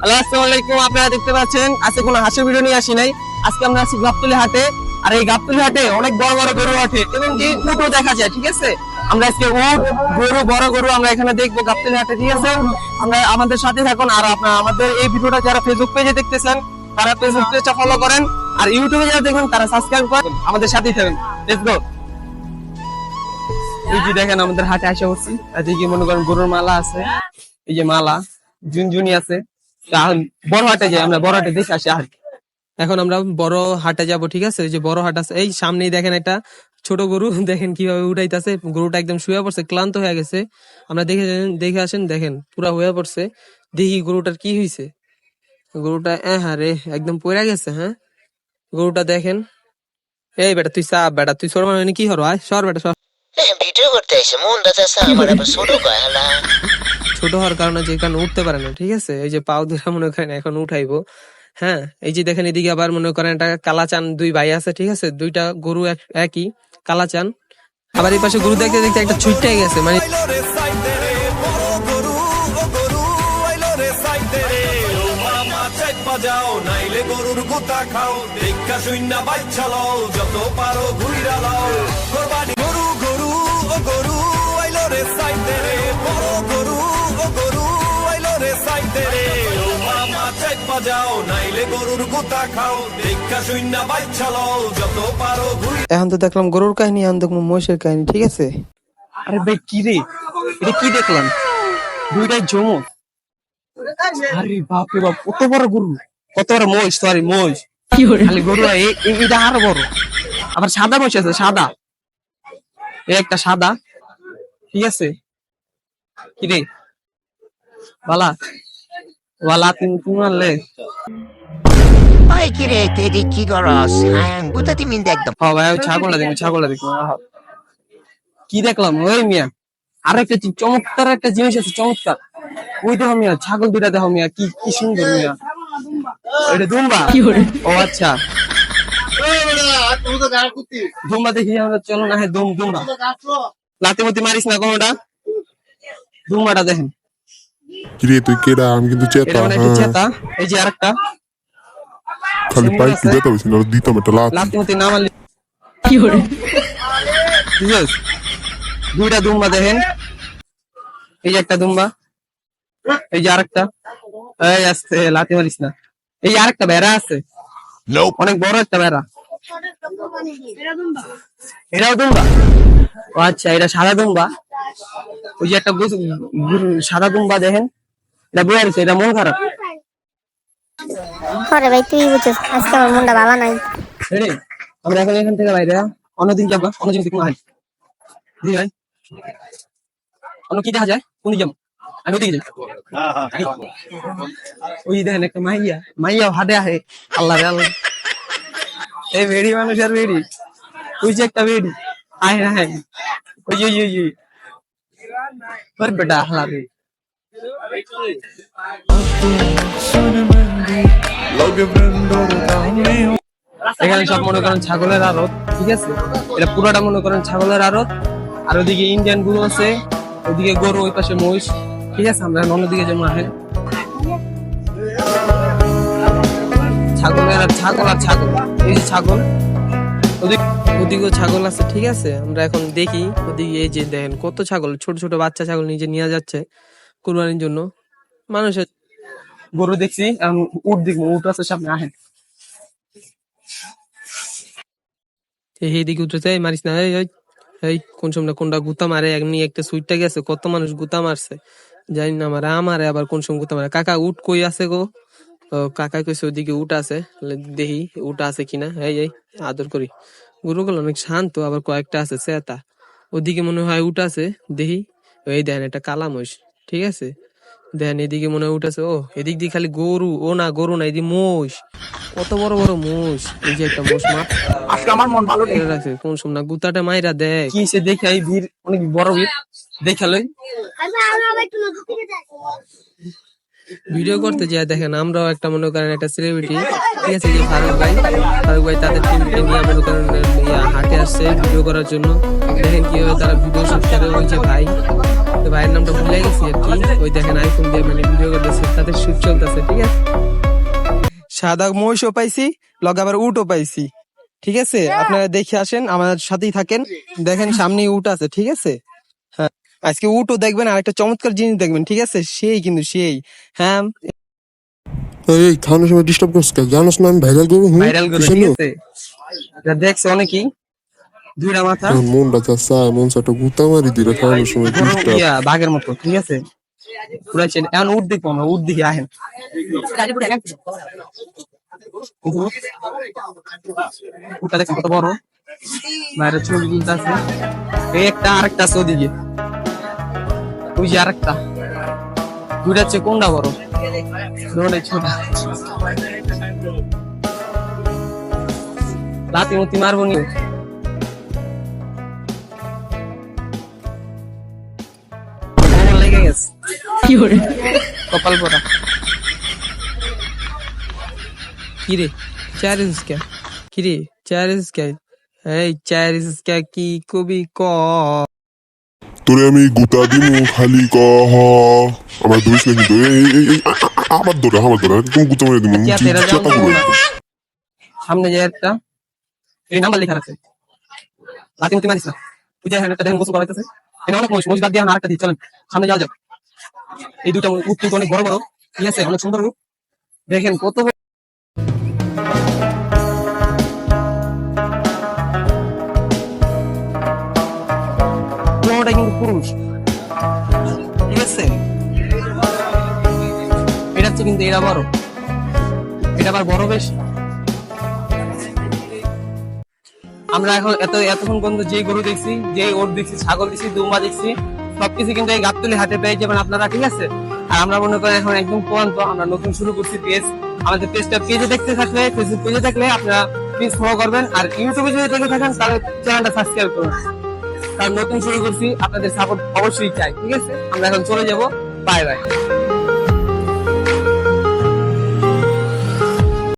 আসসালামু আলাইকুম। আপনারা দেখতে পাচ্ছেন আজকে কোনো হাসির ভিডিও নিয়ে আসি নাই। আজকে আমরা আছি গাবতলী হাটে। আর এই গাবতলী হাটে অনেক বড় বড় গরু ওঠে এবং কি উটও দেখা যায়। ঠিক আছে, আমরা আজকে উট গরু বড় গরু আমরা এখানে দেখবো গাবতলী হাটে। ঠিক আছে, আমরা আমাদের সাথে থাকুন। আর আপনারা আমাদের এই ভিডিওটা যারা ফেসবুক পেজে দেখতেছেন তারা ফেসবুক পেজটা ফলো করেন, আর ইউটিউবে যারা দেখবেন তারা সাবস্ক্রাইব করেন, আমাদের সাথেই থাকেন। Let's go. এই যে দেখেন আমাদের হাটে আসা হচ্ছি, এদিকে মনে করেন গরুর মালা আছে, এই যে মালা ঝুনঝুনি আছে। বড় হাটে যাই, আমরা বড় হাটে দেখে আসি। আর এখন আমরা বড় হাটে যাব। ঠিক আছে, এই যে বড় হাট আছে, এই সামনেই দেখেন একটা ছোট গরু দেখেন কিভাবে উঠাইতেছে। গরুটা একদম শুয়ে পড়ছে, ক্লান্ত হয়ে গেছে। আমরা দেখে আসেন, দেখেন পুরা হয়ে পড়ছে। দেখি গরুটার কি হয়েছে। গরুটা হ্যাঁ রে একদম পড়ে গেছে। হ্যাঁ, গরুটা দেখেন। এই বেটা তুই চাপ, বেটা তুই সর মানে কি হরো, আয় সর বেটা সর। ভিডিও করতে এসে মনটা চাচ্ছে আমার আবার ছোট কয় হালা। ছোট হওয়ার কারণে যে কারণে উঠতে পারে না। ঠিক আছে, এই যে পাও দুটা মনে করেন এখন উঠাইবো। হ্যাঁ, এই যে দেখেন এদিকে আবার মনে করেন একটা কালাচান দুই ভাই আছে। ঠিক আছে, দুইটা গরু একই কালাচান। আবার এই পাশে গরু দেখতে দেখতে একটা ছুটতে গেছে, মানে যাও নাইলে গরুর গুতা খাও, দেখা শূন্য বাচ্চা লও, যত পারো ঘুইরা লও। কোরবানি গরু গরু ও গরু আইলো রে সাইতে রে, বড় গরু ও গরু আইলো রে সাইতে রে। ও মামা চেক বাজাও নাইলে গরুর গুতা খাও, দেখা শূন্য বাচ্চা লও, যত পারো ঘুইরা। এখন তো দেখলাম গরুর কাহিনী, এখন দেখলাম মহিষের কাহিনী। ঠিক আছে, আরে ভাই কি রে, এটা কি দেখলাম? দুইটাই জমক। আরে বাপ রে বাপ, কত বড় গরু, কত বড় মহিষ। সরি মহিষ, খালি গরু এইটা আরো বড়। আবার সাদা মহিষ আছে, সাদা, এই একটা সাদা। ঠিক আছে, কি রে বালা বালা, তুমি মারলে? ওই কি রে তেরি কি করস? হ্যাঁ গুতা তুমি একদম হ্যাঁ ভাই, ওই ছাগলটা দেখুন, ছাগলটা দেখুন। কি দেখলাম ওই মিয়া, আর একটা চমৎকার একটা জিনিস আছে, চমৎকার। ওই দেখো মিয়া, ছাগল দুইটা দেখো মিয়া, কি কি সুন্দর মিয়া। ওইটা দুম্বা? ও আচ্ছা, দুম্বা দেখি আমরা। চলো না, হ্যাঁ দুম্বা। লাতে মতি মারিস না কোনটা। দুম্বাটা দেখেন। কিরে তুই কেডা? আমি কিন্তু এটা চেতা। মানে একটা চেতা। এই যে আরেকটা খালি পাইপ দিতে হইছে না, দিতাম একটা লাত। লাতে মতি না মারলি কি করে। ঠিক আছে, দুইটা দুম্বা দেখেন। এই যে একটা দুম্বা, এই যে আরেকটা। এই আসছে, লাতে মারিস না। এই যে আরেকটা বেড়া আছে, অনেক বড় একটা বেড়া। এটাও দুম্বা? ও আচ্ছা, এটা সাদা দুম্বা। ওই যে একটা সাদা দুম্বা দেখেন, এটা বয়ে আছে, এটা মন খারাপ। আরে ভাই তুই বুঝছিস, আজকে আমার মনটা ভালো নাই। রে, আমরা এখন এখান থেকে বাইরে অন্যদিন যাবো, অন্যদিন থেকে মারি। জি ভাই, অন্য কি দেখা যায়? কোন দিকে যাবো? আমি ওদিকে যাই। ওই দেখেন একটা মাইয়া, মাইয়া হাটে আহে। আল্লাহ রে আল্লাহ, এই বেড়ি মানুষ আর বেড়ি। ওই যে একটা বেড়ি, আয় আয়, ওই ওই ওই ওই তোর বেটা আল্লাহ রে। এখানে সব মনে করেন ছাগলের আড়ত। ঠিক আছে, এটা পুরোটা মনে করেন ছাগলের আড়ত। আর ওদিকে ইন্ডিয়ান গরু আছে, ওদিকে গরু, ওই পাশে মহিষ। ঠিক আছে, আমরা অন্যদিকে যেমন আহে ছাগলের আর ছাগল আর ছাগল। এই যে ছাগল, ওদিকেও ছাগল আছে। ঠিক আছে, আমরা এখন দেখি ওদিকে। এই যে দেখেন কত ছাগল, ছোট ছোট বাচ্চা ছাগল নিজে নিয়ে যাচ্ছে কুরবানির জন্য। মানুষের গরু দেখছি, উট দেখবো, উট আছে সামনে, আহেন। এইদিকে উঠেছে, মারিস না। এই কোন সময় কোনটা গুতা মারে, এমনি একটা সুইটটা গেছে, কত মানুষ গুতা মারছে জানি না। আমারে আবার কোন সময় গুতা মারে। কাকা উট কই আছে গো? কাকা কইছে ওদিকে উট আছে, দেখি উট আছে কিনা। এই আদর করি। গরুগুলো অনেক শান্ত, আবার কয়েকটা আছে চেতা। ওদিকে মনে হয় উট আছে, দেখি। এই দেখেন একটা কালা মহিষ। ঠিক আছে, দেখেন এদিকে মনে হয় উট আছে। ও এদিক দিয়ে খালি গরু, ও না গরু না, এদিকে মোষ, কত বড় বড় মোষ। এই যে একটা মোষ মা, আজকে আমার মন ভালো রাখছে। কোন সময় গুতাটা মাইরা দেখ কি সে দেখে, এই ভিড় অনেক বড় ভিড় দেখালই। ভিডিও করতে যায় দেখেন, আমরাও একটা মনে করেন একটা সেলিব্রিটি। ঠিক আছে, যে ফারুক ভাই তাদের টিমকে নিয়ে মনে করেন হাটে আসছে ভিডিও করার জন্য। দেখেন কিভাবে তারা ভিডিও শুট করে। ওই যে ভাই, ভাইয়ের নামটা ভুলে গেছি আর কি। ওই দেখেন আইফোন দিয়ে মানে ভিডিও করতেছে। আমাদের শুট চলতেছে, ঠিক আছে। সাদা মহিষও পাইছি, লগে আবার উটও পাইছি, ঠিক আছে। আপনারা দেখে আসেন, আমাদের সাথেই থাকেন। দেখেন সামনেই উট আছে, ঠিক আছে। হ্যাঁ, আজকে উটও দেখবেন আর একটা চমৎকার জিনিস দেখবেন, ঠিক আছে। সেই কিন্তু সেই, হ্যাঁ, এই খাওয়ানোর সময় ডিস্টার্ব করছিস কেন? জানোস না আমি ভাইরাল করবো? ভাইরাল করে, ঠিক আছে। এটা দেখছে অনেকেই, দুইটা মাথা মনটা তো চায়, মন চাটা গুতা মারি দিলে খাওয়ানোর সময় বড় ডিস্টার্ব। ইয়া বাঘের মতো, ঠিক আছে। পুরা চেন এখন উট দেখবো আমরা, উট দেখি আহেন। উটটা দেখেন কত বড়, বাইরে ছবি তুলতে আছে। এই একটা আরেকটা আছে ওদিকে, ওই যে আরেকটা। দুইটা হচ্ছে কোনটা বড়? দুটোই ছোট। লাতি মতি মারবো নি। লেগে গেছে কপাল পরা। কিরে চারিস কে? কিরে চারিস কে? এই চারিস কে কি কবি ক? তোরে আমি গুতা দিমু খালি কহ। আমার দোষ না কিন্তু আমার দৌড়া তুমি গুতা মারি দিমু। কি আছে এরা জানো না? সামনে যে একটা এই নাম্বার লেখা আছে, লাতি মতি মারিস না। তুই যে একটা দেখেন গোসল করাইতেছে, এটা অনেক মহিষ বাদ দিয়ে আরেকটা দিয়ে চলেন সামনে যাওয়া যাক। এই দুটা উট কিন্তু অনেক বড় বড়, ঠিক আছে, অনেক সুন্দর রূপ। দেখেন কত পুরোটাই কিন্তু পুরুষ, ঠিক আছে। এটা হচ্ছে কিন্তু এরা বড়, এটা আবার বড় বেশ। আমরা এখন এতক্ষণ পর্যন্ত যে গরু দেখছি, যে ওট দেখছি, ছাগল দেখছি, দুম্বা দেখছি, সবকিছু কিন্তু এই গাবতলী হাটে পেয়ে যাবেন আপনারা, ঠিক আছে। আর আমরা মনে করেন এখন একদম পর্যন্ত আমরা নতুন শুরু করছি পেজ। আমাদের পেজটা পেজে দেখতে থাকলে, ফেসবুক পেজে দেখলে আপনারা প্লিজ ফলো করবেন। আর ইউটিউবে যদি দেখে থাকেন তাহলে চ্যানেলটা সাবস্ক্রাইব করুন, কারণ নতুন শুরু করছি, আপনাদের সাপোর্ট অবশ্যই চাই, ঠিক আছে। আমরা এখন চলে যাব, বাই বাই।